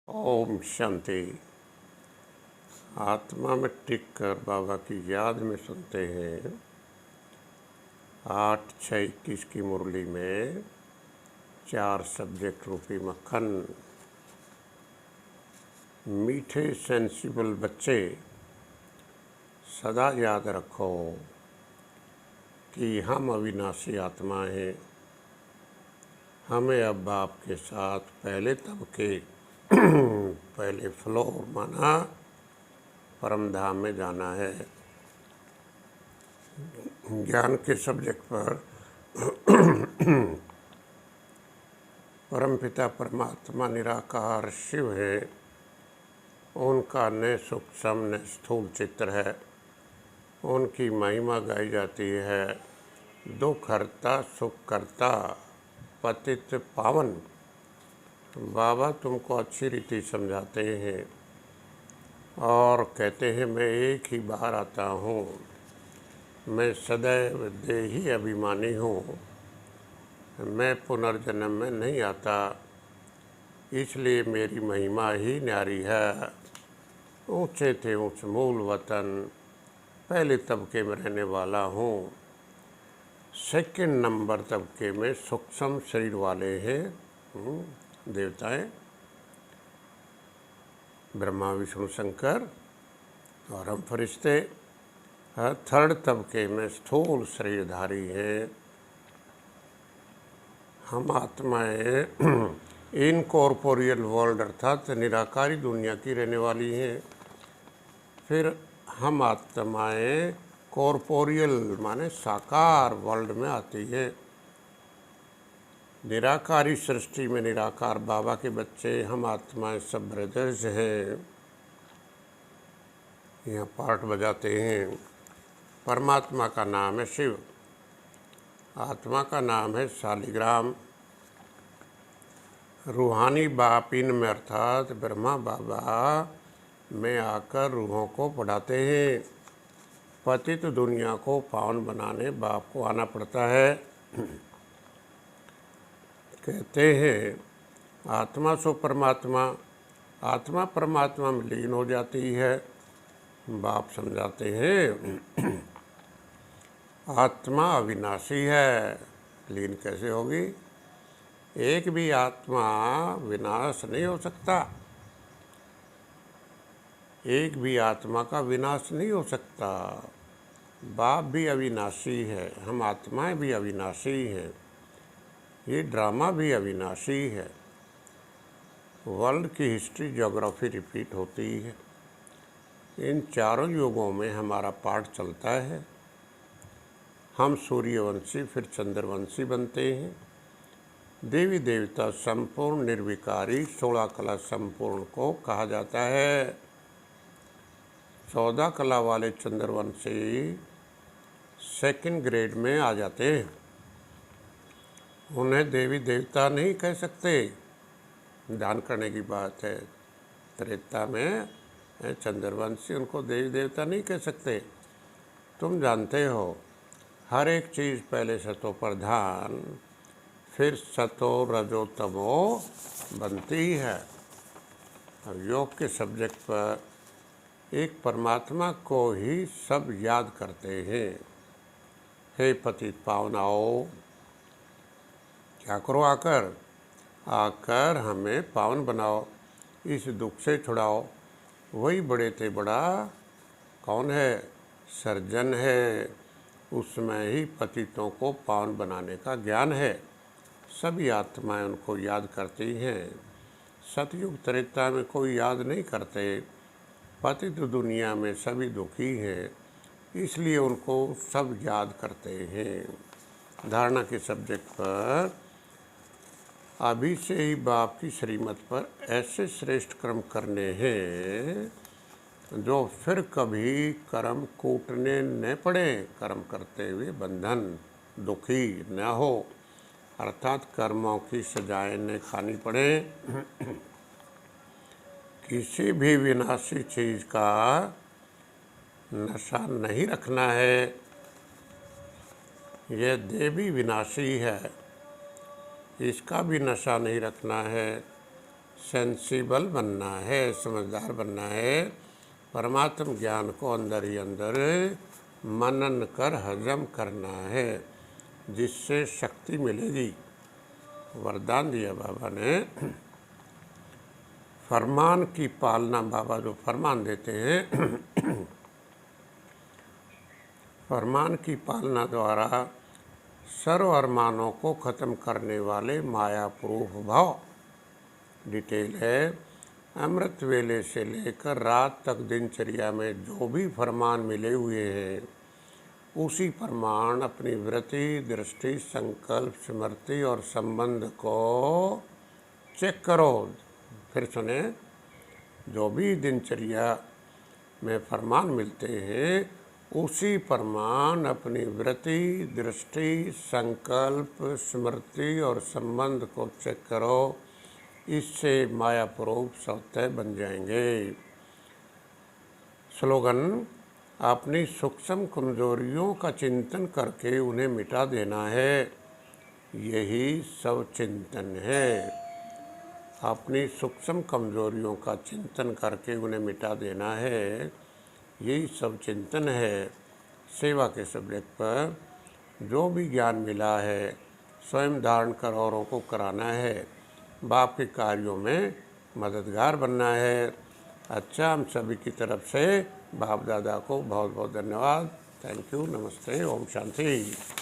ओम शांति। आत्मा में टिक कर बाबा की याद में सुनते हैं 8/6/21 की मुरली में 4 सब्जेक्ट रूपी मक्खन। मीठे सेंसिबल बच्चे, सदा याद रखो कि हम अविनाशी आत्मा हैं। हमें अब बाप के साथ पहले तबके पहले फ्लोर माना परम धाम में जाना है। ज्ञान के सब्जेक्ट पर परमपिता परमात्मा निराकार शिव है। उनका न सूक्ष्म न स्थूल चित्र है। उनकी महिमा गाई जाती है। दुख हरता सुख करता पतित पावन। बाबा तुमको अच्छी रीति समझाते हैं और कहते हैं मैं एक ही बार आता हूँ। मैं सदैव देही अभिमानी हूँ। मैं पुनर्जन्म में नहीं आता, इसलिए मेरी महिमा ही न्यारी है। ऊंचे थे ऊंच मूल वतन, पहले तबके में रहने वाला हूँ। सेकंड नंबर तबके में सूक्ष्म शरीर वाले हैं देवताएं, ब्रह्मा विष्णु शंकर और हम फरिश्ते। थर्ड तबके में स्थूल शरीरधारी हैं। हम आत्माएं इनकॉर्पोरियल वर्ल्ड अर्थात निराकारी दुनिया की रहने वाली हैं। फिर हम आत्माएं कॉर्पोरियल माने साकार वर्ल्ड में आती है। निराकारी सृष्टि में निराकार बाबा के बच्चे हम आत्माएं सब ब्रदर्स हैं। यहाँ पाठ बजाते हैं। परमात्मा का नाम है शिव, आत्मा का नाम है शालिग्राम। रूहानी बाप इनमें अर्थात ब्रह्मा बाबा में आकर रूहों को पढ़ाते हैं। पतित दुनिया को पावन बनाने बाप को आना पड़ता है। कहते हैं आत्मा सो परमात्मा, आत्मा परमात्मा में लीन हो जाती है। बाप समझाते हैं आत्मा अविनाशी है, लीन कैसे होगी? एक भी आत्मा विनाश नहीं हो सकता। एक भी आत्मा का विनाश नहीं हो सकता। बाप भी अविनाशी है, हम आत्माएं भी अविनाशी हैं। ये ड्रामा भी अविनाशी है। वर्ल्ड की हिस्ट्री ज्योग्राफी रिपीट होती है। इन चारों युगों में हमारा पाठ चलता है। हम सूर्यवंशी फिर चंद्रवंशी बनते हैं। देवी देवता संपूर्ण निर्विकारी 16 कला संपूर्ण को कहा जाता है। 14 कला वाले चंद्रवंशी सेकंड ग्रेड में आ जाते हैं। उन्हें देवी देवता नहीं कह सकते, ध्यान करने की बात है। त्रेता में चंद्रवंशी उनको देवी देवता नहीं कह सकते। तुम जानते हो हर एक चीज़ पहले सतो प्रधान फिर सतो रजो तमो बनती है। अब योग के सब्जेक्ट पर एक परमात्मा को ही सब याद करते हैं। हे पतित पावनाओ, क्या करो आकर हमें पावन बनाओ, इस दुख से छुड़ाओ। वही बड़े थे बड़ा कौन है? सर्जन है। उसमें ही पतितों को पावन बनाने का ज्ञान है। सभी आत्माएं उनको याद करती हैं। सतयुग त्रेता में कोई याद नहीं करते। पतित दुनिया में सभी दुखी हैं, इसलिए उनको सब याद करते हैं। धारणा के सब्जेक्ट पर अभी से ही बाप की श्रीमत पर ऐसे श्रेष्ठ कर्म करने हैं जो फिर कभी कर्म कूटने न पड़े। कर्म करते हुए बंधन दुखी न हो, अर्थात कर्मों की सजाएं न खानी पड़े। किसी भी विनाशी चीज़ का नशा नहीं रखना है। यह देह भी विनाशी है, इसका भी नशा नहीं रखना है। सेंसिबल बनना है, समझदार बनना है। परमात्म ज्ञान को अंदर ही अंदर मनन कर हजम करना है, जिससे शक्ति मिलेगी। वरदान दिया बाबा ने, फरमान की पालना। बाबा जो फरमान देते हैं फरमान की पालना द्वारा सर्व अरमानों को ख़त्म करने वाले माया प्रूफ भाव। डिटेल है, अमृत वेले से लेकर रात तक दिनचर्या में जो भी फरमान मिले हुए हैं, उसी फरमान अपनी वृत्ति, दृष्टि, संकल्प, स्मृति और संबंध को चेक करो। फिर सुने, जो भी दिनचर्या में फरमान मिलते हैं, उसी फरमान अपनी वृत्ति, दृष्टि, संकल्प, स्मृति और संबंध को चेक करो। इससे माया प्रूफ सत्य बन जाएंगे। स्लोगन, अपनी सूक्ष्म कमजोरियों का चिंतन करके उन्हें मिटा देना है, यही सब चिंतन है। अपनी सूक्ष्म कमजोरियों का चिंतन करके उन्हें मिटा देना है, यही सब चिंतन है। सेवा के सब्जेक्ट पर जो भी ज्ञान मिला है, स्वयं धारण कर औरों को कराना है। बाप के कार्यों में मददगार बनना है। अच्छा, हम सभी की तरफ से बाप दादा को बहुत बहुत धन्यवाद। थैंक यू, नमस्ते, ओम शांति।